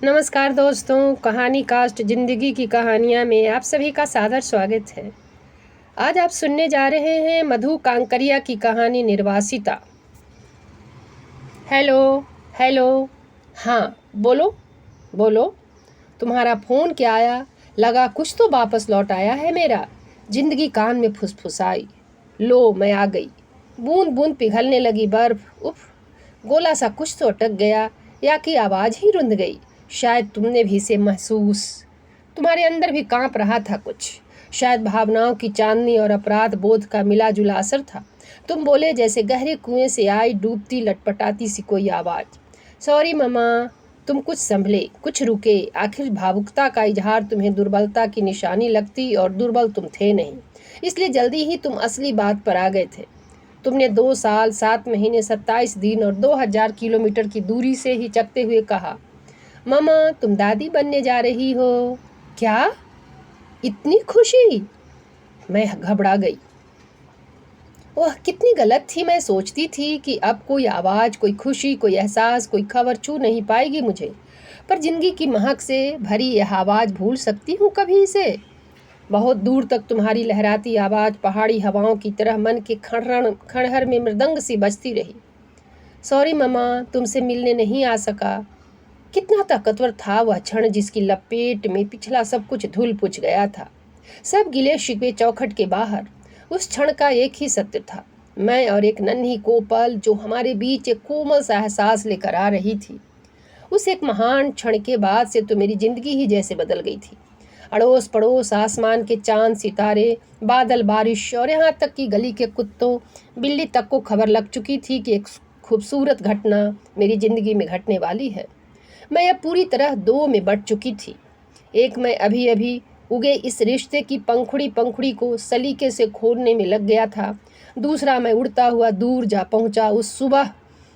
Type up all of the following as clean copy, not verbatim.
नमस्कार दोस्तों, कहानी कास्ट ज़िंदगी की कहानियाँ में आप सभी का सादर स्वागत है। आज आप सुनने जा रहे हैं मधु कांकरिया की कहानी निर्वासिता। Hello hello. हाँ, बोलो बोलो। तुम्हारा फ़ोन क्या आया? लगा कुछ तो वापस लौट आया है मेरा। जिंदगी कान में फुसफुसाई। लो, मैं आ गई। बूंद बूंद पिघलने लगी बर्फ। उफ, गोला सा कुछ तो अटक गया, या कि आवाज़ ही रुंध गई। शायद तुमने भी इसे महसूस, तुम्हारे अंदर भी कांप रहा था कुछ। शायद भावनाओं की चांदनी और अपराध बोध का मिला जुला असर था। तुम बोले जैसे गहरे कुएं से आई डूबती लटपटाती सी कोई आवाज़। Sorry mama. तुम कुछ संभले, कुछ रुके। आखिर भावुकता का इजहार तुम्हें दुर्बलता की निशानी लगती, और दुर्बल तुम थे नहीं, इसलिए जल्दी ही तुम असली बात पर आ गए थे। तुमने 2 साल 7 महीने 27 दिन और 2000 किलोमीटर की दूरी से ही चकते हुए कहा, ममा तुम दादी बनने जा रही हो। क्या? इतनी खुशी? मैं घबरा गई। वह कितनी गलत थी। मैं सोचती थी कि अब कोई आवाज़, कोई खुशी, कोई एहसास, कोई खबर छू नहीं पाएगी मुझे। पर जिंदगी की महक से भरी यह आवाज़ भूल सकती हूँ कभी इसे? बहुत दूर तक तुम्हारी लहराती आवाज़ पहाड़ी हवाओं की तरह मन के खड़हर में मृदंग सी बजती रही। सॉरी ममा, तुमसे मिलने नहीं आ सका। कितना ताकतवर था वह क्षण जिसकी लपेट में पिछला सब कुछ धुल पुछ गया था। सब गिले शिकवे चौखट के बाहर। उस क्षण का एक ही सत्य था, मैं और एक नन्ही कोपल जो हमारे बीच एक कोमल सा एहसास लेकर आ रही थी। उस एक महान क्षण के बाद से तो मेरी जिंदगी ही जैसे बदल गई थी। अड़ोस पड़ोस आसमान के चांद सितारे, बादल बारिश और यहाँ तक कि गली के कुत्तों बिल्ली तक को खबर लग चुकी थी कि एक खूबसूरत घटना मेरी जिंदगी में घटने वाली है। मैं अब पूरी तरह दो में बंट चुकी थी। एक, मैं अभी अभी उगे इस रिश्ते की पंखुड़ी पंखुड़ी को सलीके से खोलने में लग गया था। दूसरा, मैं उड़ता हुआ दूर जा पहुंचा उस सुबह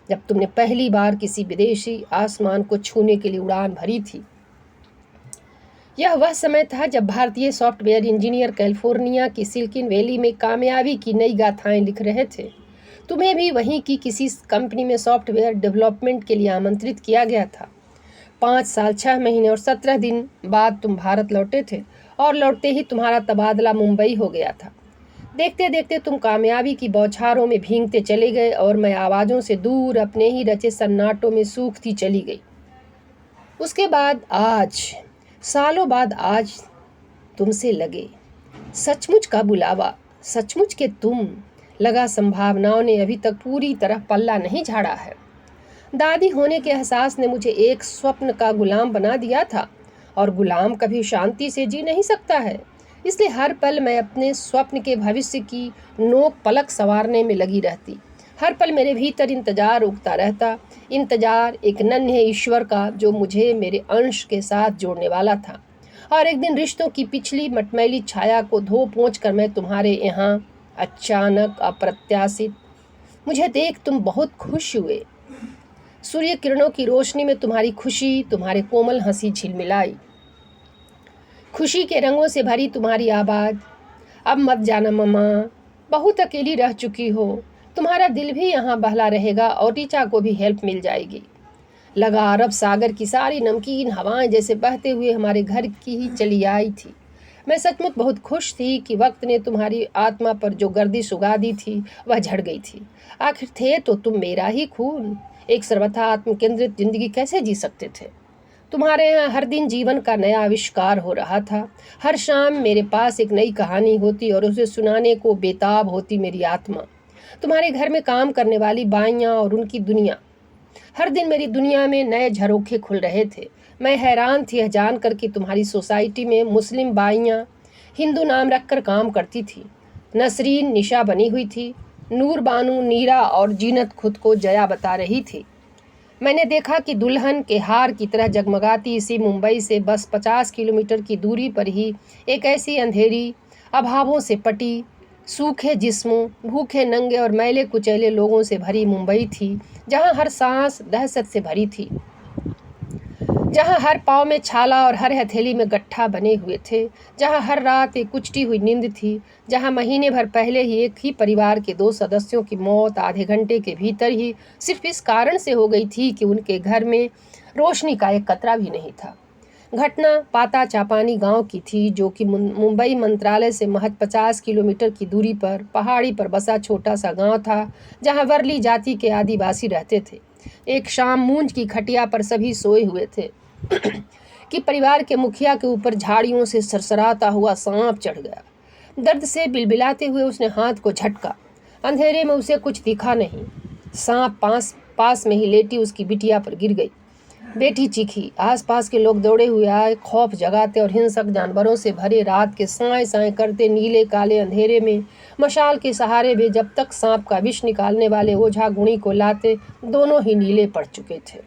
जब तुमने पहली बार किसी विदेशी आसमान को छूने के लिए उड़ान भरी थी। यह वह समय था जब भारतीय सॉफ्टवेयर इंजीनियर कैलिफोर्निया की सिलिकॉन वैली में कामयाबी की नई गाथाएं लिख रहे थे। तुम्हें भी वहीं की किसी कंपनी में सॉफ्टवेयर डेवलपमेंट के लिए आमंत्रित किया गया था। 5 साल 6 महीने और 17 दिन बाद तुम भारत लौटे थे, और लौटते ही तुम्हारा तबादला मुंबई हो गया था। देखते देखते तुम कामयाबी की बौछारों में भीगते चले गए, और मैं आवाज़ों से दूर अपने ही रचे सन्नाटों में सूखती चली गई। उसके बाद आज, सालों बाद आज तुमसे लगे सचमुच का बुलावा, सचमुच के तुम। लगा संभावनाओं ने अभी तक पूरी तरह पल्ला नहीं झाड़ा है। दादी होने के एहसास ने मुझे एक स्वप्न का गुलाम बना दिया था, और गुलाम कभी शांति से जी नहीं सकता है। इसलिए हर पल मैं अपने स्वप्न के भविष्य की नोक पलक संवारने में लगी रहती। हर पल मेरे भीतर इंतजार उगता रहता, इंतजार एक नन्हे ईश्वर का जो मुझे मेरे अंश के साथ जोड़ने वाला था। और एक दिन रिश्तों की पिछली मटमैली छाया को धो पोंछ कर मैं तुम्हारे यहाँ अचानक, अप्रत्याशित, मुझे देख तुम बहुत खुश हुए। सूर्य किरणों की रोशनी में तुम्हारी खुशी, तुम्हारे कोमल हंसी झिलमिलाई। खुशी के रंगों से भरी तुम्हारी आवाज़, अब मत जाना ममा, बहुत अकेली रह चुकी हो। तुम्हारा दिल भी यहाँ बहला रहेगा, और रीचा को भी हेल्प मिल जाएगी। लगा अरब सागर की सारी नमकीन हवाएं जैसे बहते हुए हमारे घर की ही चली आई थी। मैं सचमुच बहुत खुश थी कि वक्त ने तुम्हारी आत्मा पर जो गर्दिश उगा दी थी वह झड़ गई थी। आखिर थे तो तुम मेरा ही खून। एक सर्वथा आत्मकेंद्रित जिंदगी कैसे जी सकते थे? तुम्हारे यहाँ हर दिन जीवन का नया आविष्कार हो रहा था। हर शाम मेरे पास एक नई कहानी होती, और उसे सुनाने को बेताब होती मेरी आत्मा। तुम्हारे घर में काम करने वाली बाइयाँ और उनकी दुनिया, हर दिन मेरी दुनिया में नए झरोखे खुल रहे थे। मैं हैरान थी यह जानकर कि तुम्हारी सोसाइटी में मुस्लिम बाइयाँ हिंदू नाम रखकर काम करती थी। नसरीन निशा बनी हुई थी, नूर बानू नीरा और जीनत खुद को जया बता रही थी। मैंने देखा कि दुल्हन के हार की तरह जगमगाती इसी मुंबई से बस 50 किलोमीटर की दूरी पर ही एक ऐसी अंधेरी, अभावों से पटी, सूखे जिस्मों, भूखे नंगे और मैले कुचैले लोगों से भरी मुंबई थी, जहाँ हर सांस दहशत से भरी थी, जहाँ हर पाँव में छाला और हर हथेली में गट्ठा बने हुए थे, जहाँ हर रात एक कुचटी हुई नींद थी, जहाँ महीने भर पहले ही एक ही परिवार के 2 सदस्यों की मौत आधे घंटे के भीतर ही सिर्फ इस कारण से हो गई थी कि उनके घर में रोशनी का एक कतरा भी नहीं था। घटना पाता चापानी गांव की थी, जो कि मुंबई मंत्रालय से महज 50 किलोमीटर की दूरी पर पहाड़ी पर बसा छोटा सा गांव था, जहां वर्ली जाति के आदिवासी रहते थे। एक शाम मूंज की खटिया पर सभी सोए हुए थे कि परिवार के मुखिया के ऊपर झाड़ियों से सरसराता हुआ सांप चढ़ गया। दर्द से बिलबिलाते हुए उसने हाथ को झटका। अंधेरे में उसे कुछ दिखा नहीं। सांप पास पास में ही लेटी उसकी बिटिया पर गिर गई। बेटी चीखी। आसपास के लोग दौड़े हुए आए, खौफ जगाते और हिंसक जानवरों से भरे रात के साए साए करते नीले काले अंधेरे में मशाल के सहारे भी जब तक सांप का विष निकालने वाले ओझा गुणी को लाते, दोनों ही नीले पड़ चुके थे।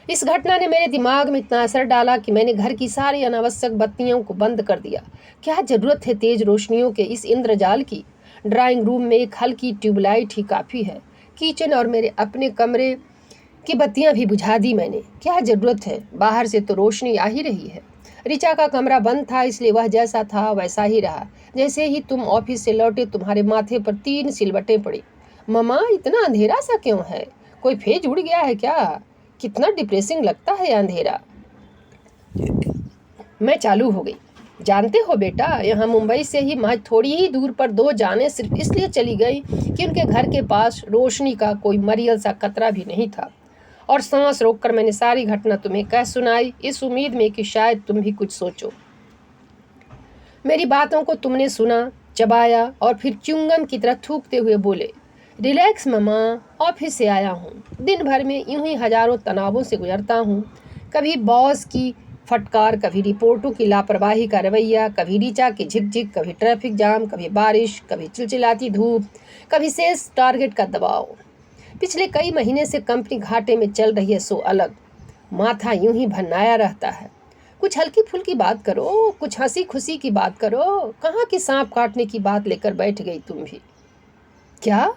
इस घटना ने मेरे दिमाग में इतना असर डाला कि मैंने घर की सारी अनावश्यक बत्तियों को बंद कर दिया। क्या जरूरत है तेज रोशनियों के इस इंद्रजाल की? ड्राइंग रूम में एक हल्की ट्यूबलाइट ही काफ़ी है। किचन और मेरे अपने कमरे की बत्तियां भी बुझा दी मैंने। क्या जरूरत है? बाहर से तो रोशनी आ ही रही है। ऋचा का कमरा बंद था, इसलिए वह जैसा था वैसा ही रहा। जैसे ही तुम ऑफिस से लौटे, तुम्हारे माथे पर 3 सिलवटें पड़ी। ममा, इतना अंधेरा सा क्यों है? कोई फेज उड़ गया है क्या? कितना डिप्रेसिंग लगता है अंधेरा। मैं चालू हो गई। जानते हो बेटा, यहाँ मुंबई से ही महज थोड़ी ही दूर पर 2 जानें सिर्फ इसलिए चली गई कि उनके घर के पास रोशनी का कोई मरियल सा कतरा भी नहीं था। और सांस रोककर मैंने सारी घटना तुम्हें कह सुनाई, इस उम्मीद में कि शायद तुम भी कुछ सोचो। मेरी बातों को तुमने सुना, चबाया और फिर च्युइंगम की तरह थूकते हुए बोले, रिलैक्स ममा, ऑफिस से आया हूँ। दिन भर में यूं ही हजारों तनावों से गुजरता हूँ। कभी बॉस की फटकार, कभी रिपोर्टों की लापरवाही का रवैया, कभी ऋचा की झिकझिक, कभी ट्रैफिक जाम, कभी बारिश, कभी चिलचिलाती धूप, कभी सेल्स टारगेट का दबाव। पिछले कई महीने से कंपनी घाटे में चल रही है, सो अलग। माथा यूं ही भन्नाया रहता है। कुछ हल्की फुल्की बात करो, कुछ हंसी खुशी की बात करो। कहाँ की सांप काटने की बात लेकर बैठ गई तुम भी? क्या?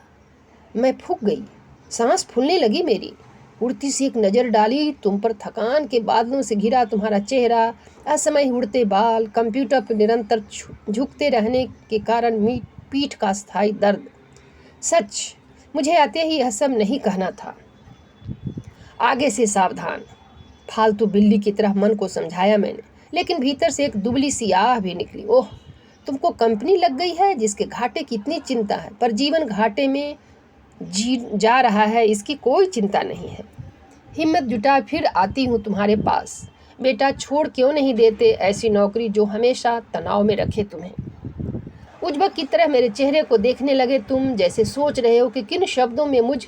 मैं फूंक गई। सांस फूलने लगी मेरी। उड़ती सी एक नज़र डाली तुम पर। थकान के बादलों से घिरा तुम्हारा चेहरा, असमय उड़ते बाल, कंप्यूटर पर निरंतर झुकते रहने के कारण पीठ का स्थायी दर्द। सच, मुझे आते ही यह सब नहीं कहना था। आगे से सावधान, फालतू बिल्ली की तरह मन को समझाया मैंने, लेकिन भीतर से एक दुबली सी आह भी निकली। ओह, तुमको कंपनी लग गई है जिसके घाटे की इतनी चिंता है, पर जीवन घाटे में जा रहा है, इसकी कोई चिंता नहीं है। हिम्मत जुटा फिर आती हूँ तुम्हारे पास। बेटा, छोड़ क्यों नहीं देते ऐसी नौकरी जो हमेशा तनाव में रखे तुम्हें? उज्बक की तरह मेरे चेहरे को देखने लगे तुम, जैसे सोच रहे हो कि किन शब्दों में मुझ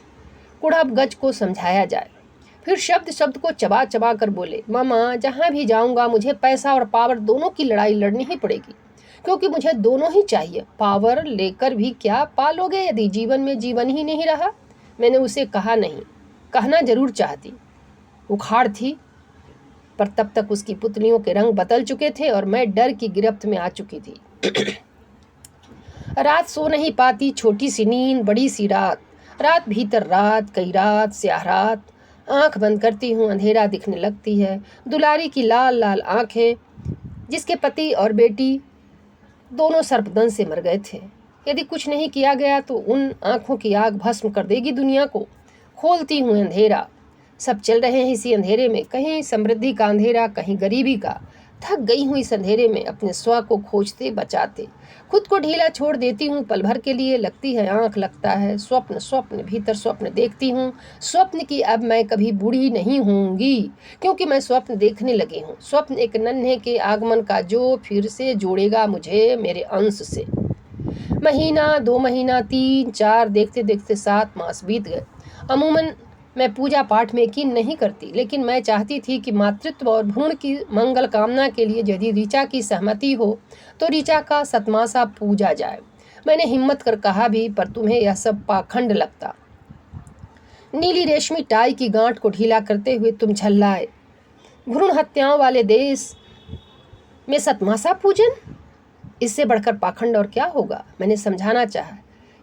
कुड़ब गज को समझाया जाए। फिर शब्द शब्द को चबा चबा कर बोले, मामा, जहाँ भी जाऊँगा मुझे पैसा और पावर दोनों की लड़ाई लड़नी ही पड़ेगी, क्योंकि मुझे दोनों ही चाहिए। पावर लेकर भी क्या पालोगे यदि जीवन में जीवन ही नहीं रहा? मैंने उसे कहा नहीं, कहना जरूर चाहती। उखाड़ थी, पर तब तक उसकी पुतलियों के रंग बदल चुके थे और मैं डर की गिरफ्त में आ चुकी थी। रात सो नहीं पाती, छोटी सी नींद, बड़ी सी रात, रात भीतर रात, कई रात, स्याह रात। आंख बंद करती हूँ, अंधेरा दिखने लगती है। दुलारी की लाल लाल आंखें, जिसके पति और बेटी दोनों सर्पदंश से मर गए थे। यदि कुछ नहीं किया गया तो उन आंखों की आग भस्म कर देगी दुनिया को। खोलती हूँ अंधेरा। सब चल रहे हैं इसी अंधेरे में, कहीं समृद्धि का अंधेरा, कहीं गरीबी का। थक गई हूँ इस अंधेरे में, अपने स्व को खोजते बचाते। खुद को ढीला छोड़ देती हूँ पल भर के लिए। लगती है आंख, लगता है स्वप्न, स्वप्न भीतर स्वप्न देखती हूँ। स्वप्न की अब मैं कभी बूढ़ी नहीं होंगी, क्योंकि मैं स्वप्न देखने लगी हूँ। स्वप्न एक नन्हे के आगमन का, जो फिर से जोड़ेगा मुझे मेरे अंश से। महीना, 2 महीना, 3, 4, देखते देखते 7 मास बीत गए। अमूमन मैं पूजा पाठ में यकीन नहीं करती, लेकिन मैं चाहती थी कि मातृत्व और भ्रूण की मंगल कामना के लिए यदि ऋचा की सहमति हो तो ऋचा का सतमासा पूजा जाए। मैंने हिम्मत कर कहा भी, पर तुम्हें यह सब पाखंड लगता। नीली रेशमी टाई की गांठ को ढीला करते हुए तुम झल्लाए, भ्रूण हत्याओं वाले देश में सतमासा पूजन, इससे बढ़कर पाखंड और क्या होगा? मैंने समझाना चाहा।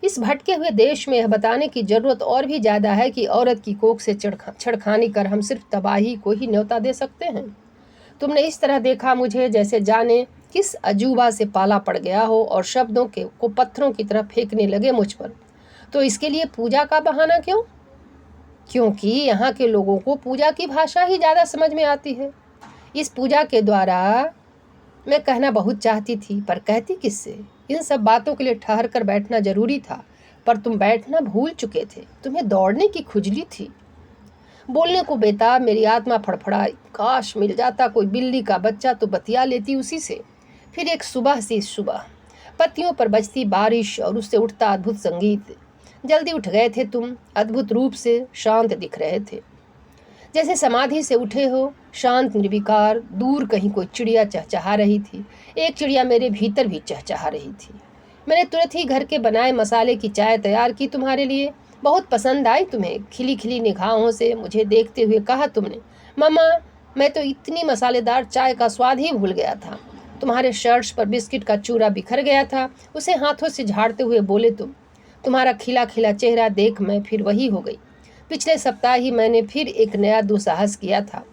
इस भटके हुए देश में यह बताने की जरूरत और भी ज्यादा है कि औरत की कोख से छेड़खानी कर हम सिर्फ तबाही को ही न्योता दे सकते हैं। तुमने इस तरह देखा मुझे जैसे जाने किस अजूबा से पाला पड़ गया हो और शब्दों को पत्थरों की तरह फेंकने लगे मुझ पर। तो इसके लिए पूजा का बहाना क्यों? क्योंकि यहाँ के लोगों को पूजा की भाषा ही ज़्यादा समझ में आती है। इस पूजा के द्वारा मैं कहना बहुत चाहती थी, पर कहती किससे? इन सब बातों के लिए ठहर कर बैठना जरूरी था, पर तुम बैठना भूल चुके थे। तुम्हें दौड़ने की खुजली थी। बोलने को बेताब मेरी आत्मा फड़फड़ाई। काश मिल जाता कोई बिल्ली का बच्चा तो बतिया लेती उसी से। फिर एक सुबह सी सुबह, पत्तियों पर बजती बारिश और उससे उठता अद्भुत संगीत। जल्दी उठ गए थे तुम, अद्भुत रूप से शांत दिख रहे थे, जैसे समाधि से उठे हो, शांत निर्विकार। दूर कहीं कोई चिड़िया चहचहा रही थी। एक चिड़िया मेरे भीतर भी चहचहा रही थी। मैंने तुरंत ही घर के बनाए मसाले की चाय तैयार की तुम्हारे लिए। बहुत पसंद आई तुम्हें। खिली खिली निगाहों से मुझे देखते हुए कहा तुमने, मम्मा मैं तो इतनी मसालेदार चाय का स्वाद ही भूल गया था। तुम्हारे शर्ट्स पर बिस्किट का चूरा बिखर गया था, उसे हाथों से झाड़ते हुए बोले तुम। तुम्हारा खिला खिला चेहरा देख मैं फिर वही हो गई। पिछले सप्ताह ही मैंने फिर एक नया दुस्साहस किया था।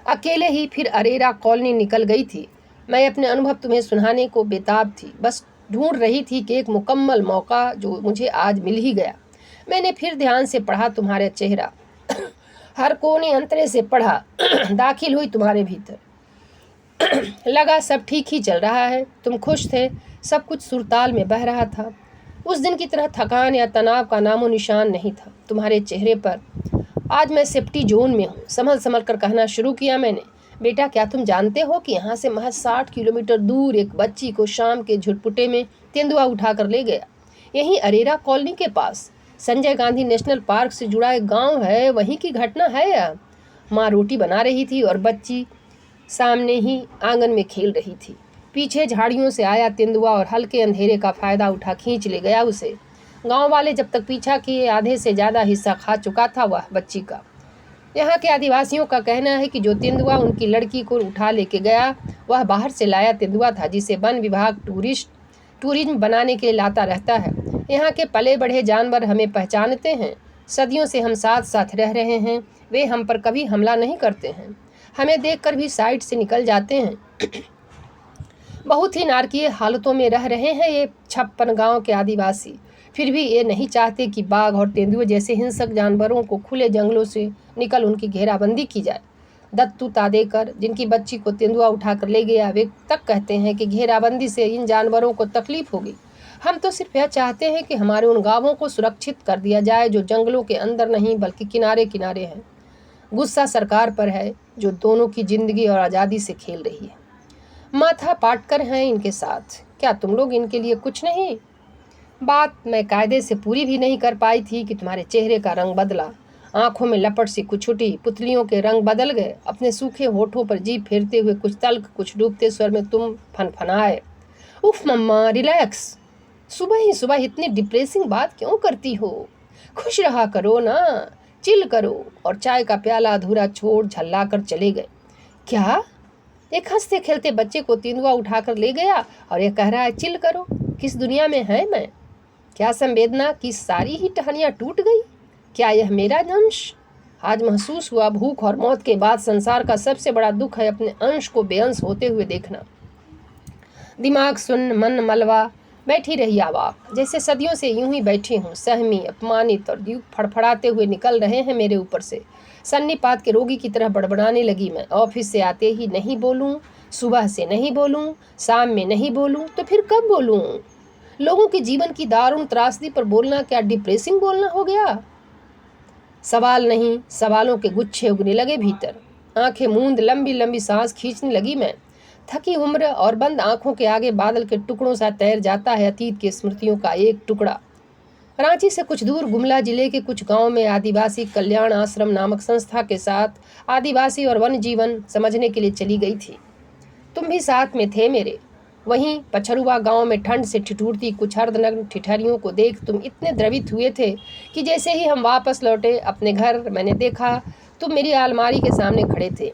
अकेले ही फिर अरेरा कॉलोनी निकल गई थी। मैं अपने अनुभव तुम्हें सुनाने को बेताब थी, बस ढूंढ रही थी कि एक मुकम्मल मौका, जो मुझे आज मिल ही गया। मैंने फिर ध्यान से पढ़ा तुम्हारा चेहरा, हर कोने अंतरे से पढ़ा। दाखिल हुई तुम्हारे भीतर। लगा सब ठीक ही चल रहा है, तुम खुश थे, सब कुछ सुरताल में बह रहा था। उस दिन की तरह थकान या तनाव का नामो निशान नहीं था तुम्हारे चेहरे पर। आज मैं सेफ्टी जोन में हूँ। संभल संभल कर कहना शुरू किया मैंने, बेटा क्या तुम जानते हो कि यहाँ से महज 60 किलोमीटर दूर एक बच्ची को शाम के झुटपुटे में तेंदुआ उठा कर ले गया। यहीं अरेरा कॉलोनी के पास संजय गांधी नेशनल पार्क से जुड़ा एक गांव है, वहीं की घटना है यह। माँ रोटी बना रही थी और बच्ची सामने ही आंगन में खेल रही थी। पीछे झाड़ियों से आया तेंदुआ और हल्के अंधेरे का फायदा उठा खींच ले गया उसे। गांव वाले जब तक पीछा किए आधे से ज़्यादा हिस्सा खा चुका था वह बच्ची का। यहाँ के आदिवासियों का कहना है कि जो तेंदुआ उनकी लड़की को उठा लेके गया वह बाहर से लाया तेंदुआ था, जिसे वन विभाग टूरिज्म बनाने के लिए लाता रहता है। यहाँ के पले बढ़े जानवर हमें पहचानते हैं। सदियों से हम साथ साथ रह रहे हैं। वे हम पर कभी हमला नहीं करते हैं, हमें देखकर भी साइड से निकल जाते हैं। बहुत ही नारकीय हालतों में रह रहे हैं ये 56 गांव के आदिवासी। फिर भी ये नहीं चाहते कि बाघ और तेंदुए जैसे हिंसक जानवरों को खुले जंगलों से निकल उनकी घेराबंदी की जाए। दत्तू तादेकर, जिनकी बच्ची को तेंदुआ उठाकर ले गया, वे तक कहते हैं कि घेराबंदी से इन जानवरों को तकलीफ होगी। हम तो सिर्फ यह चाहते हैं कि हमारे उन गांवों को सुरक्षित कर दिया जाए जो जंगलों के अंदर नहीं बल्कि किनारे किनारे हैं। गुस्सा सरकार पर है जो दोनों की जिंदगी और आज़ादी से खेल रही है। माथा पाटकर हैं इनके साथ। क्या तुम लोग इनके लिए कुछ नहीं? बात मैं कायदे से पूरी भी नहीं कर पाई थी कि तुम्हारे चेहरे का रंग बदला। आंखों में लपट सी कुछ उठी, पुतलियों के रंग बदल गए। अपने सूखे होठों पर जीभ फेरते हुए कुछ तल्ख कुछ डूबते स्वर में तुम फनफनाए, उफ मम्मा रिलैक्स। सुबह ही सुबह इतनी डिप्रेसिंग बात क्यों करती हो? खुश रहा करो ना, चिल करो। और चाय का प्याला अधूरा छोड़ झल्ला कर चले गए। क्या? एक हंसते खेलते बच्चे को तेंदुआ उठाकर ले गया और यह कह रहा है चिल करो? किस दुनिया में है मैं? क्या संवेदना की सारी ही टहनियाँ टूट गई? क्या यह मेरा अंश? आज महसूस हुआ भूख और मौत के बाद संसार का सबसे बड़ा दुख है अपने अंश को बेअंश होते हुए देखना। दिमाग सुन्न, मन मलवा, बैठी रही आवाक, जैसे सदियों से यूं ही बैठी हूँ, सहमी, अपमानित, और जीव फड़फड़ाते हुए निकल रहे हैं मेरे ऊपर से। सन्नीपात के रोगी की तरह बड़बड़ाने लगी मैं। ऑफिस से आते ही नहीं बोलूं, सुबह से नहीं बोलूं, शाम में नहीं बोलूं, तो फिर कब बोलूं? लोगों के जीवन की दारुण त्रासदी पर बोलना क्या डिप्रेसिंग बोलना हो गया? सवाल नहीं, सवालों के गुच्छे उगने लगे भीतर। आंखें मूंद लंबी लंबी सांस खींचने लगी मैं। थकी उम्र और बंद आंखों के आगे बादल के टुकड़ों सा तैर जाता है अतीत की स्मृतियों का एक टुकड़ा। रांची से कुछ दूर गुमला जिले के कुछ गांव में आदिवासी कल्याण आश्रम नामक संस्था के साथ आदिवासी और वन जीवन समझने के लिए चली गई थी। तुम भी साथ में थे मेरे। वहीं पछरुआ गांव में ठंड से ठिठुरती कुछ अर्धनग्न ठिठरियों को देख तुम इतने द्रवित हुए थे कि जैसे ही हम वापस लौटे अपने घर, मैंने देखा तुम मेरी अलमारी के सामने खड़े थे।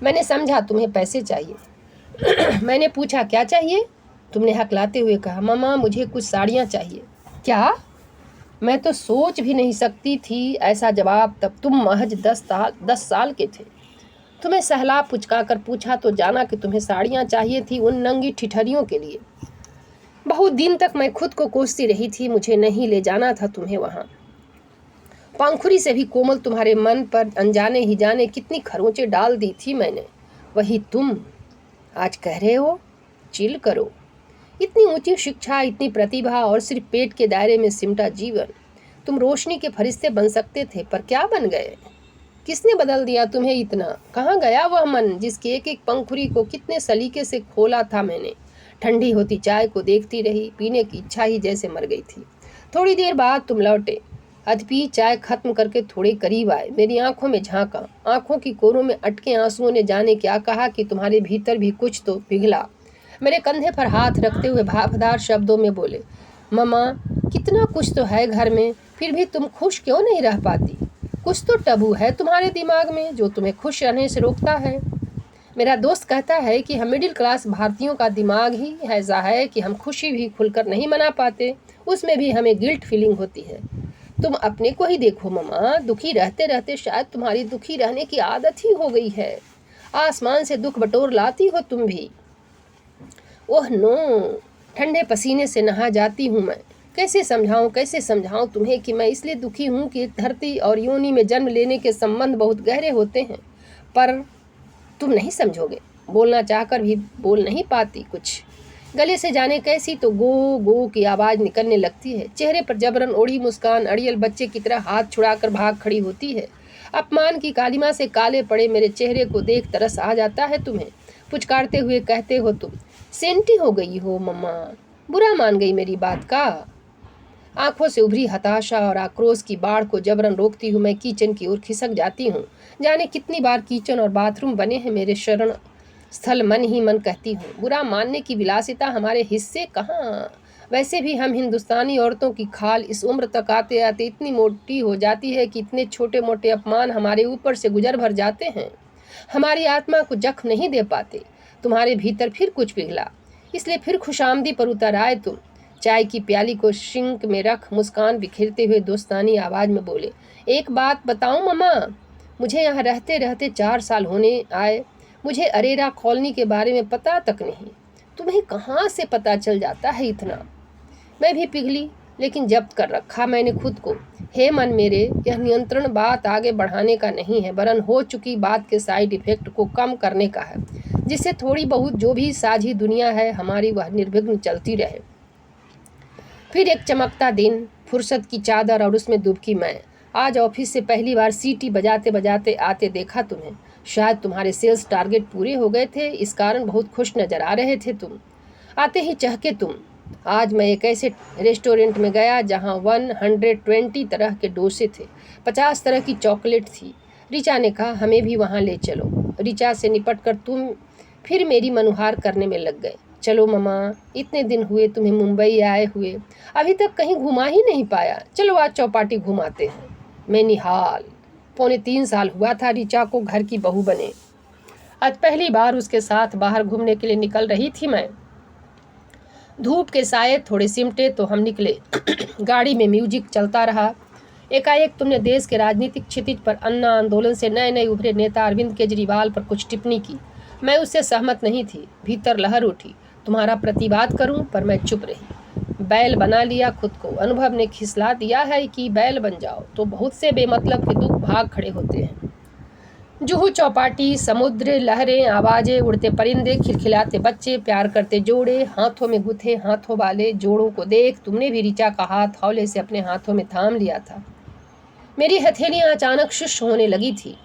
मैंने समझा तुम्हें पैसे चाहिए। मैंने पूछा क्या चाहिए? तुमने हकलाते हुए कहा, मम्मा मुझे कुछ साड़ियाँ चाहिए। क्या? मैं तो सोच भी नहीं सकती थी ऐसा जवाब। तब तुम महज 10 साल के थे। तुम्हें सहला पुचका कर पूछा तो जाना कि तुम्हें साड़ियाँ चाहिए थी उन नंगी ठिठरियों के लिए। बहुत दिन तक मैं खुद को कोसती रही थी, मुझे नहीं ले जाना था तुम्हें वहाँ। पंखुड़ी से भी कोमल तुम्हारे मन पर अनजाने ही जाने कितनी खरोंचें डाल दी थी मैंने, वही तुम आज कह रहे हो चिल करो। इतनी ऊंची शिक्षा, इतनी प्रतिभा और सिर्फ पेट के दायरे में सिमटा जीवन। तुम रोशनी के फरिश्ते बन सकते थे, पर क्या बन गए? किसने बदल दिया तुम्हें इतना? कहाँ गया वह मन जिसकी एक एक पंखुड़ी को कितने सलीके से खोला था मैंने? ठंडी होती चाय को देखती रही, पीने की इच्छा ही जैसे मर गई थी। थोड़ी देर बाद तुम लौटे, अधपी चाय खत्म करके थोड़े करीब आए, मेरी आंखों में झांका। आंखों की कोरों में अटके आंसुओं ने जाने क्या कहा कि तुम्हारे भीतर भी कुछ तो पिघला। मेरे कंधे पर हाथ रखते हुए भावदार शब्दों में बोले, मम्मा कितना कुछ तो है घर में, फिर भी तुम खुश क्यों नहीं रह पाती? कुछ तो टबू है तुम्हारे दिमाग में जो तुम्हें खुश रहने से रोकता है। मेरा दोस्त कहता है कि हम मिडिल क्लास भारतीयों का दिमाग ही ऐसा है कि हम खुशी भी खुलकर नहीं मना पाते, उसमें भी हमें गिल्ट फीलिंग होती है। तुम अपने को ही देखो मम्मा, दुखी रहते रहते शायद तुम्हारी दुखी रहने की आदत ही हो गई है। आसमान से दुख बटोर लाती हो तुम भी। ओह नो, ठंडे पसीने से नहा जाती हूँ मैं। कैसे समझाऊं तुम्हें कि मैं इसलिए दुखी हूँ कि धरती और योनि में जन्म लेने के संबंध बहुत गहरे होते हैं, पर तुम नहीं समझोगे। बोलना चाहकर भी बोल नहीं पाती कुछ। गले से जाने कैसी तो गो गो की आवाज़ निकलने लगती है। चेहरे पर जबरन ओढ़ी मुस्कान अड़ियल बच्चे की तरह हाथ छुड़ाकर भाग खड़ी होती है। अपमान की कालिमा से काले पड़े मेरे चेहरे को देख तरस आ जाता है तुम्हें। पुचकारते हुए कहते हो तुम, सेंटी हो गई हो मम्मा, बुरा मान गई मेरी बात का। आंखों से उभरी हताशा और आक्रोश की बाढ़ को जबरन रोकती हूँ मैं किचन की ओर खिसक जाती हूँ। जाने कितनी बार किचन और बाथरूम बने हैं मेरे शरण स्थल, मन ही मन कहती हूँ, बुरा मानने की विलासिता हमारे हिस्से कहाँ। वैसे भी हम हिंदुस्तानी औरतों की खाल इस उम्र तक आते आते इतनी मोटी हो जाती है कि इतने छोटे मोटे अपमान हमारे ऊपर से गुजर भर जाते हैं, हमारी आत्मा को जख्म नहीं दे पाते। तुम्हारे भीतर फिर कुछ पिघला, इसलिए फिर खुशामदी पर उतर आए तुम। चाय की प्याली को सिंक में रख मुस्कान बिखेरते हुए दोस्तानी आवाज़ में बोले, एक बात बताऊं मम्मा, मुझे यहाँ रहते रहते 4 साल होने आए। मुझे अरेरा कॉलोनी के बारे में पता तक नहीं। तुम्हें कहाँ से पता चल जाता है इतना? मैं भी पिघली, लेकिन जब्त कर रखा मैंने खुद को। हे मन मेरे, यह नियंत्रण बात आगे बढ़ाने का नहीं है, वरन हो चुकी बात के साइड इफेक्ट को कम करने का है, जिससे थोड़ी बहुत जो भी साझी दुनिया है हमारी वह निर्विघ्न चलती रहे। फिर एक चमकता दिन, फुर्सत की चादर और उसमें डुबकी मैं। आज ऑफिस से पहली बार सीटी बजाते बजाते आते देखा तुम्हें। शायद तुम्हारे सेल्स टारगेट पूरे हो गए थे, इस कारण बहुत खुश नजर आ रहे थे तुम। आते ही चहके तुम। आज मैं एक ऐसे रेस्टोरेंट में गया जहां 120 तरह के डोसे थे, 50 तरह की चॉकलेट थी। ऋचा ने कहा हमें भी वहां ले चलो। ऋचा से निपट कर तुम फिर मेरी मनुहार करने में लग गए। चलो मम्मा, इतने दिन हुए तुम्हें मुंबई आए हुए, अभी तक कहीं घुमा ही नहीं पाया। चलो आज चौपाटी घुमाते हैं। मैं निहाल, 3.25 साल हुआ था ऋचा को घर की बहू बने। आज पहली बार उसके साथ बाहर घूमने के लिए निकल रही थी मैं। धूप के साए थोड़े सिमटे तो हम निकले। गाड़ी में म्यूजिक चलता रहा। एकाएक तुमने देश के राजनीतिक क्षितिज पर अन्ना आंदोलन से नए नए उभरे नेता अरविंद केजरीवाल पर कुछ टिप्पणी की। मैं उससे सहमत नहीं थी। भीतर लहर उठी, तुम्हारा प्रतिवाद करूं, पर मैं चुप रही। बैल बना लिया खुद को। अनुभव ने खिसला दिया है कि बैल बन जाओ तो बहुत से बेमतलब के दुख भाग खड़े होते हैं। जुहू चौपाटी, समुद्र, लहरें, आवाजें, उड़ते परिंदे, खिलखिलाते बच्चे, प्यार करते जोड़े, हाथों में गुथे हाथों वाले जोड़ों को देख तुमने भी ऋचा का हाथ हौले से अपने हाथों में थाम लिया था। मेरी हथेलियां अचानक शुष्क होने लगी थी।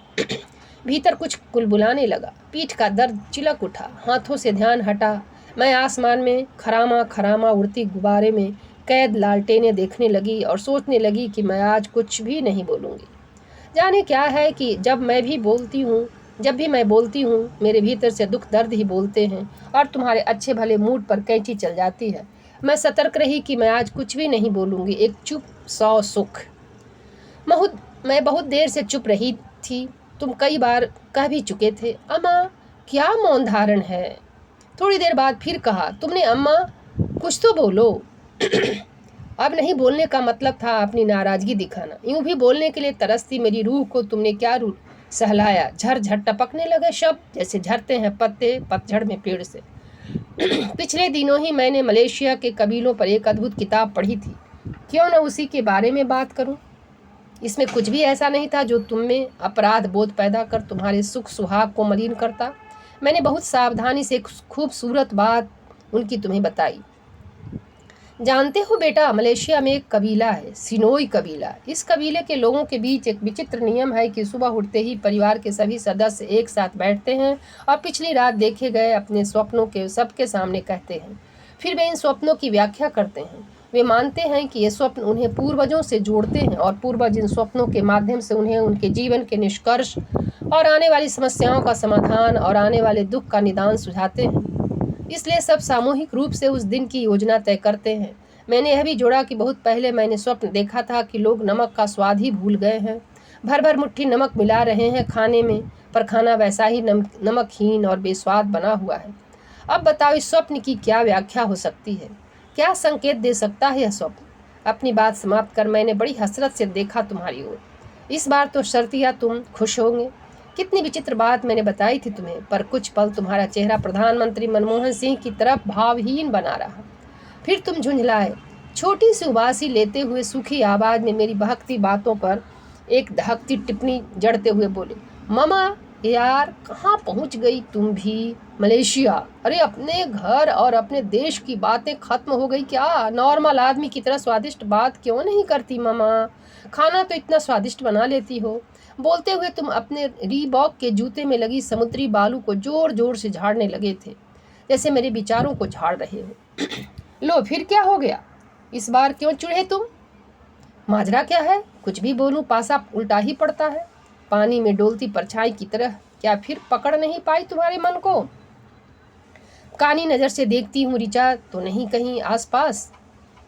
भीतर कुछ कुलबुलाने लगा। पीठ का दर्द चिलक उठा, हाथों से ध्यान हटा। मैं आसमान में खरामा खरामा उड़ती गुब्बारे में कैद लालटेनें देखने लगी और सोचने लगी कि मैं आज कुछ भी नहीं बोलूँगी। जाने क्या है कि जब भी मैं बोलती हूँ मेरे भीतर से दुख दर्द ही बोलते हैं और तुम्हारे अच्छे भले मूड पर कैंची चल जाती है। मैं सतर्क रही कि मैं आज कुछ भी नहीं बोलूँगी। एक चुप 100 सुख। मैं बहुत देर से चुप रही थी। तुम कई बार कह भी चुके थे, अम्मा क्या मौन धारण है। थोड़ी देर बाद फिर कहा तुमने, अम्मा कुछ तो बोलो। अब नहीं बोलने का मतलब था अपनी नाराजगी दिखाना। यूं भी बोलने के लिए तरसती मेरी रूह को तुमने क्या सहलाया। झरझर टपकने लगे शब्द, जैसे झरते हैं पत्ते पतझड़ में पेड़ से। पिछले दिनों ही मैंने मलेशिया के कबीलों पर एक अद्भुत किताब पढ़ी थी, क्यों न उसी के बारे में बात करूं। इसमें कुछ भी ऐसा नहीं था जो तुम में अपराध बोध पैदा कर तुम्हारे सुख सुहाग को मलिन करता। मैंने बहुत सावधानी से एक खूबसूरत बात उनकी तुम्हें बताई। जानते हो बेटा, मलेशिया में एक कबीला है, सिनोई कबीला। इस कबीले के लोगों के बीच एक विचित्र नियम है कि सुबह उठते ही परिवार के सभी सदस्य एक साथ बैठते हैं और पिछली रात देखे गए अपने स्वप्नों के सबके सामने कहते हैं। फिर वे इन स्वप्नों की व्याख्या करते हैं। वे मानते हैं कि ये स्वप्न उन्हें पूर्वजों से जोड़ते हैं और पूर्वज इन स्वप्नों के माध्यम से उन्हें उनके जीवन के निष्कर्ष और आने वाली समस्याओं का समाधान और आने वाले दुख का निदान सुझाते हैं। इसलिए सब सामूहिक रूप से उस दिन की योजना तय करते हैं। मैंने यह भी जोड़ा कि बहुत पहले मैंने स्वप्न देखा था कि लोग नमक का स्वाद ही भूल गए हैं। भर भर मुट्ठी नमक मिला रहे हैं खाने में, पर खाना वैसा ही नमकहीन और बेस्वाद बना हुआ है। अब बताओ, इस स्वप्न की क्या व्याख्या हो सकती है? क्या संकेत दे सकता है यह स्वप्न? अपनी बात समाप्त कर मैंने बड़ी हसरत से देखा तुम्हारी ओर। इस बार तो शर्तिया तुम खुश होंगे। कितनी विचित्र बात मैंने बताई थी तुम्हें, पर कुछ पल तुम्हारा चेहरा प्रधानमंत्री मनमोहन सिंह की तरफ भावहीन बना रहा। फिर तुम झुंझलाए, छोटी सी उबासी लेते हुए सूखी आवाज में मेरी बहकती बातों पर एक दहकती टिप्पणी जड़ते हुए बोले, मामा यार, कहाँ पहुँच गई तुम भी? मलेशिया? अरे अपने घर और अपने देश की बातें खत्म हो गई क्या? नॉर्मल आदमी की तरह स्वादिष्ट बात क्यों नहीं करती मामा? खाना तो इतना स्वादिष्ट बना लेती हो। बोलते हुए तुम अपने रीबॉक के जूते में लगी समुद्री बालू को जोर जोर से झाड़ने लगे थे, जैसे मेरे विचारों को झाड़ रहे हो। लो, फिर क्या हो गया? इस बार क्यों चिढ़े तुम? माजरा क्या है? कुछ भी बोलूं पासा उल्टा ही पड़ता है। पानी में डोलती परछाई की तरह क्या फिर पकड़ नहीं पाई तुम्हारे मन को? कानी नजर से देखती हूँ ऋचा तो नहीं कहीं आसपास।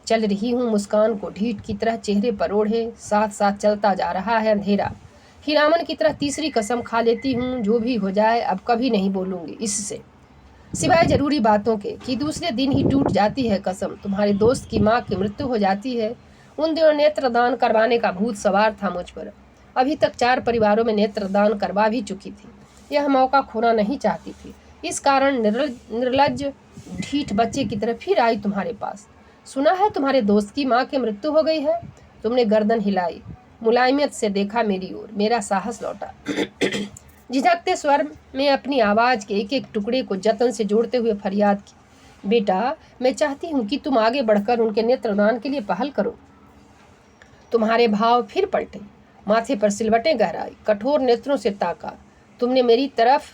चल रही हूँ मुस्कान को ढीठ की तरह चेहरे पर ओढ़े, साथ साथ चलता जा रहा है अंधेरा। हीरामन की तरह तीसरी कसम खा लेती हूँ, जो भी हो जाए अब कभी नहीं बोलूँगी इससे, सिवाय जरूरी बातों के, कि दूसरे दिन ही टूट जाती है कसम। तुम्हारे दोस्त की माँ की मृत्यु हो जाती है। उन दिनों नेत्रदान करवाने का भूत सवार था मुझ पर। अभी तक 4 परिवारों में नेत्रदान करवा भी चुकी थी। यह मौका खोना नहीं चाहती थी। इस कारण निर्लज्ज ढीठ बच्चे की तरह फिर आई तुम्हारे पास। सुना है तुम्हारे दोस्त की माँ की मृत्यु हो गई है? तुमने गर्दन हिलाई, मुलायमियत से देखा मेरी ओर। मेरा साहस लौटा। झिझकते स्वर में अपनी आवाज के एक एक टुकड़े को जतन से जोड़ते हुए फरियाद की, बेटा मैं चाहती हूँ कि तुम आगे बढ़कर उनके नेत्रदान के लिए पहल करो। तुम्हारे भाव फिर पलटे, माथे पर सिलवटें गहराई, कठोर नेत्रों से ताका तुमने मेरी तरफ।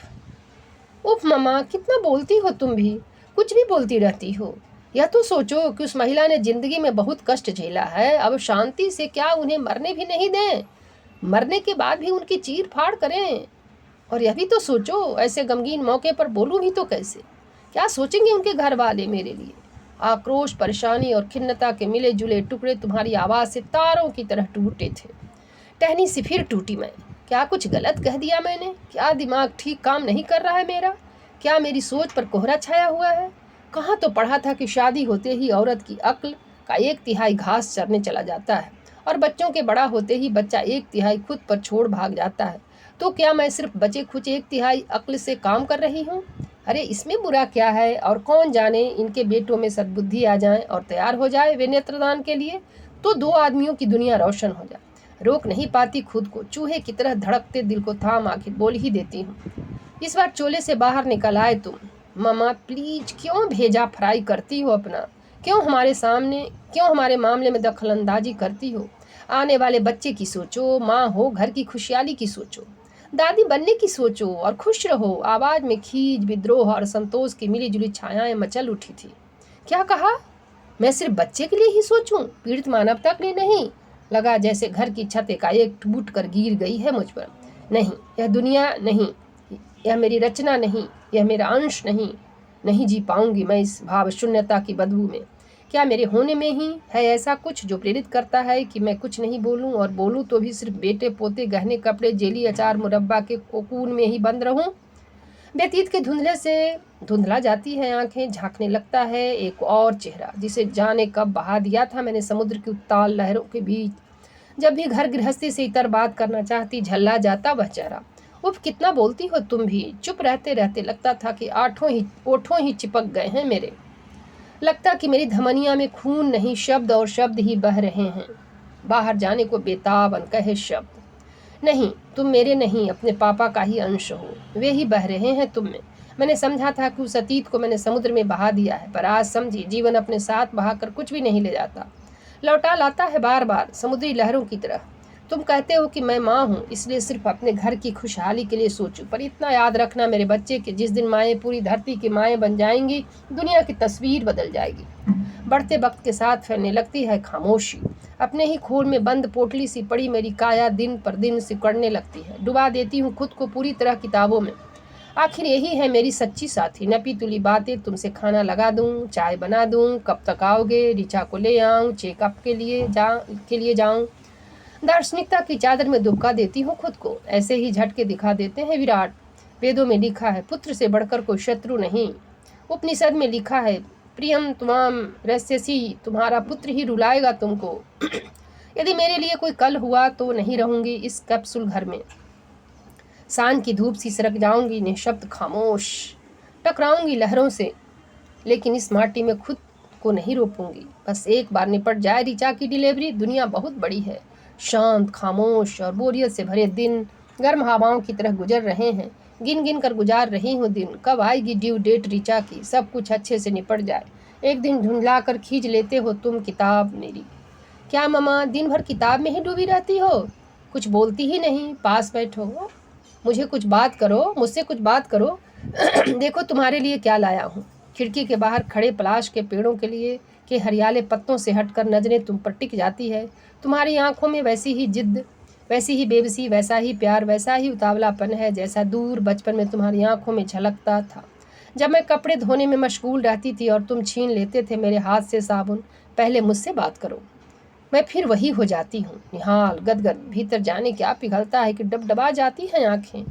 उफ मम्मा, कितना बोलती हो तुम भी, कुछ भी बोलती रहती हो। यह तो सोचो कि उस महिला ने जिंदगी में बहुत कष्ट झेला है, अब शांति से क्या उन्हें मरने भी नहीं दें? मरने के बाद भी उनकी चीर फाड़ करें? और यह भी तो सोचो, ऐसे गमगीन मौके पर बोलूं भी तो कैसे? क्या सोचेंगे उनके घर वाले मेरे लिए? आक्रोश, परेशानी और खिन्नता के मिले जुले टुकड़े तुम्हारी आवाज़ से तारों की तरह टूटे थे। टहनी सी फिर टूटी मैं। क्या कुछ गलत कह दिया मैंने? क्या दिमाग ठीक काम नहीं कर रहा है मेरा? क्या मेरी सोच पर कोहरा छाया हुआ है? कहाँ तो पढ़ा था कि शादी होते ही औरत की अक्ल का 1/3 घास चरने चला जाता है और बच्चों के बड़ा होते ही बच्चा 1/3 खुद पर छोड़ भाग जाता है। तो क्या मैं सिर्फ बचे खुचे 1/3 अक्ल से काम कर रही हूँ? अरे इसमें बुरा क्या है? और कौन जाने इनके बेटों में सद्बुद्धि आ जाए और तैयार हो जाए वे नेत्रदान के लिए, तो 2 आदमियों की दुनिया रोशन हो जाए। रोक नहीं पाती खुद को, चूहे की तरह धड़कते दिल को थाम आखिर बोल ही देती हूँ। इस बार चोले से बाहर निकल आए तुम। मामा प्लीज, क्यों भेजा फ्राई करती हो अपना? क्यों हमारे मामले में दखलंदाजी करती हो? आने वाले बच्चे की सोचो, माँ हो, घर की खुशहाली की सोचो, दादी बनने की सोचो और खुश रहो। आवाज में खीज, विद्रोह और संतोष की मिली जुली छायाएं मचल उठी थी। क्या कहा? मैं सिर्फ बच्चे के लिए ही सोचूं, पीड़ित मानवता के लिए नहीं? लगा जैसे घर की छत एकाएक टूट कर गिर गई है मुझ पर। नहीं, यह दुनिया नहीं, यह मेरी रचना नहीं, यह मेरा अंश नहीं। नहीं जी पाऊंगी मैं इस भाव शून्यता की बदबू में। क्या मेरे होने में ही है ऐसा कुछ जो प्रेरित करता है कि मैं कुछ नहीं बोलूं, और बोलूं तो भी सिर्फ बेटे पोते, गहने कपड़े, जेली अचार मुरब्बा के कोकून में ही बंद रहूं? व्यतीत के धुंधले से धुंधला जाती है आंखें, झांकने लगता है एक और चेहरा, जिसे जाने कब बहा दिया था मैंने समुद्र की उत्ताल लहरों के बीच। जब भी घर गृहस्थी से इतर बात करना चाहती, झल्ला जाता वह चेहरा। उफ, कितना बोलती हो तुम भी। चुप रहते रहते लगता था कि ओठों ही चिपक गए हैं मेरे। लगता कि मेरी धमनियां में खून नहीं, शब्द और शब्द ही बह रहे हैं। बाहर जाने को बेताब अनकहे शब्द। नहीं, तुम मेरे नहीं, अपने पापा का ही अंश हो। वे ही बह रहे हैं तुम में। मैंने समझा था कि उस अतीत को मैंने समुद्र में बहा दिया है, पर आज समझी जीवन अपने साथ बहाकर कुछ भी नहीं ले जाता, लौटा लाता है बार बार समुद्री लहरों की तरह। तुम कहते हो कि मैं माँ हूँ, इसलिए सिर्फ अपने घर की खुशहाली के लिए सोचूं, पर इतना याद रखना मेरे बच्चे कि जिस दिन माएँ पूरी धरती की माएँ बन जाएंगी, दुनिया की तस्वीर बदल जाएगी। बढ़ते वक्त के साथ फैलने लगती है खामोशी। अपने ही खून में बंद पोटली सी पड़ी मेरी काया दिन पर दिन सिकुड़ने लगती है। डुबा देती हूँ खुद को पूरी तरह किताबों में। आखिर यही है मेरी सच्ची साथी, नपी तुली बातें। तुमसे खाना लगा दूं, चाय बना दूं, कब तक आओगे, ऋचा को ले आऊं, चेकअप के लिए जाऊं। दार्शनिकता की चादर में दुबका देती हूँ खुद को। ऐसे ही झटके दिखा देते हैं विराट। वेदों में लिखा है, पुत्र से बढ़कर कोई शत्रु नहीं। उपनिषद में लिखा है, प्रियम त्वाम रस्यसि, तुम्हारा पुत्र ही रुलाएगा तुमको। यदि मेरे लिए कोई कल हुआ तो नहीं रहूंगी इस कैप्सूल घर में। सांझ की धूप सी सरक जाऊंगी, निःशब्द खामोश, टकराऊंगी लहरों से, लेकिन इस माटी में खुद को नहीं रोपूंगी। बस एक बार निपट जाए ऋचा की डिलीवरी। दुनिया बहुत बड़ी है, शांत, खामोश और बोरियत से भरे दिन गर्म हवाओं की तरह गुजर रहे हैं। गिन गिन कर गुजार रही हूँ दिन। कब आएगी ड्यू डेट ऋचा की, सब कुछ अच्छे से निपट जाए। एक दिन ढूंढला कर खींच लेते हो तुम किताब मेरी। क्या ममा दिन भर किताब में ही डूबी रहती हो? कुछ बोलती ही नहीं, पास बैठो, मुझे कुछ बात करो, मुझसे कुछ बात करो। देखो तुम्हारे लिए क्या लाया हूँ। खिड़की के बाहर खड़े पलाश के पेड़ों के लिए के हरियाले पत्तों से हटकर नजरें तुम पर टिक जाती है। तुम्हारी आंखों में वैसी ही जिद्द, वैसी ही बेबसी, वैसा ही प्यार, वैसा ही उतावलापन है जैसा दूर बचपन में तुम्हारी आंखों में झलकता था, जब मैं कपड़े धोने में मशगूल रहती थी और तुम छीन लेते थे मेरे हाथ से साबुन। पहले मुझसे बात करो। मैं फिर वही हो जाती हूँ, निहाल, गदगद। भीतर जाने क्या पिघलता है कि डबडबा जाती हैं आंखें।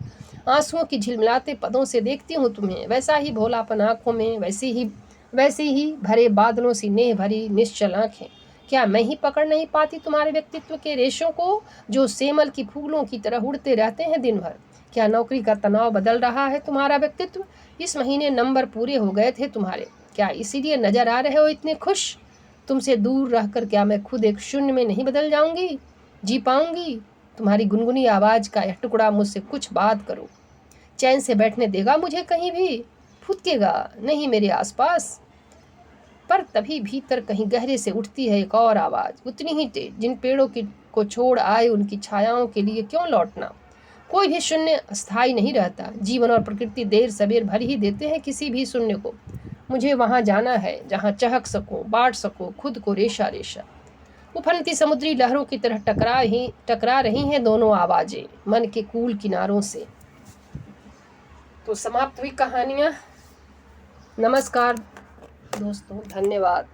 आंसुओं की झिलमिलाते पदों से देखती हूँ तुम्हें, वैसा ही भोलापन आंखों में, वैसे ही भरे बादलों सी नेह भरी निश्चल आंखें। क्या मैं ही पकड़ नहीं पाती तुम्हारे व्यक्तित्व के रेशों को, जो सेमल की फूलों की तरह उड़ते रहते हैं दिन भर? क्या नौकरी का तनाव बदल रहा है तुम्हारा व्यक्तित्व? इस महीने नंबर पूरे हो गए थे तुम्हारे, क्या इसीलिए नजर आ रहे हो इतने खुश? तुमसे दूर रहकर क्या मैं खुद एक शून्य में नहीं बदल जाऊंगी, जी पाऊंगी? तुम्हारी गुनगुनी आवाज का यह टुकड़ा मुझसे कुछ बात करो। चैन से बैठने देगा मुझे कहीं भी? फुदकेगा नहीं मेरे आसपास? पर तभी भीतर कहीं गहरे से उठती है एक और आवाज, उतनी ही तेज। जिन पेड़ों की को छोड़ आए उनकी छायाओं के लिए क्यों लौटना? कोई भी शून्य स्थायी नहीं रहता। जीवन और प्रकृति देर सबेर भर ही देते हैं किसी भी शून्य को। मुझे वहां जाना है जहां चहक सकूं, बांट सकूं खुद को रेशा रेशा। उफनती समुद्री लहरों की तरह टकरा रही हैं दोनों आवाजें मन के कूल किनारों से। तो समाप्त हुई कहानियाँ। नमस्कार दोस्तों, धन्यवाद।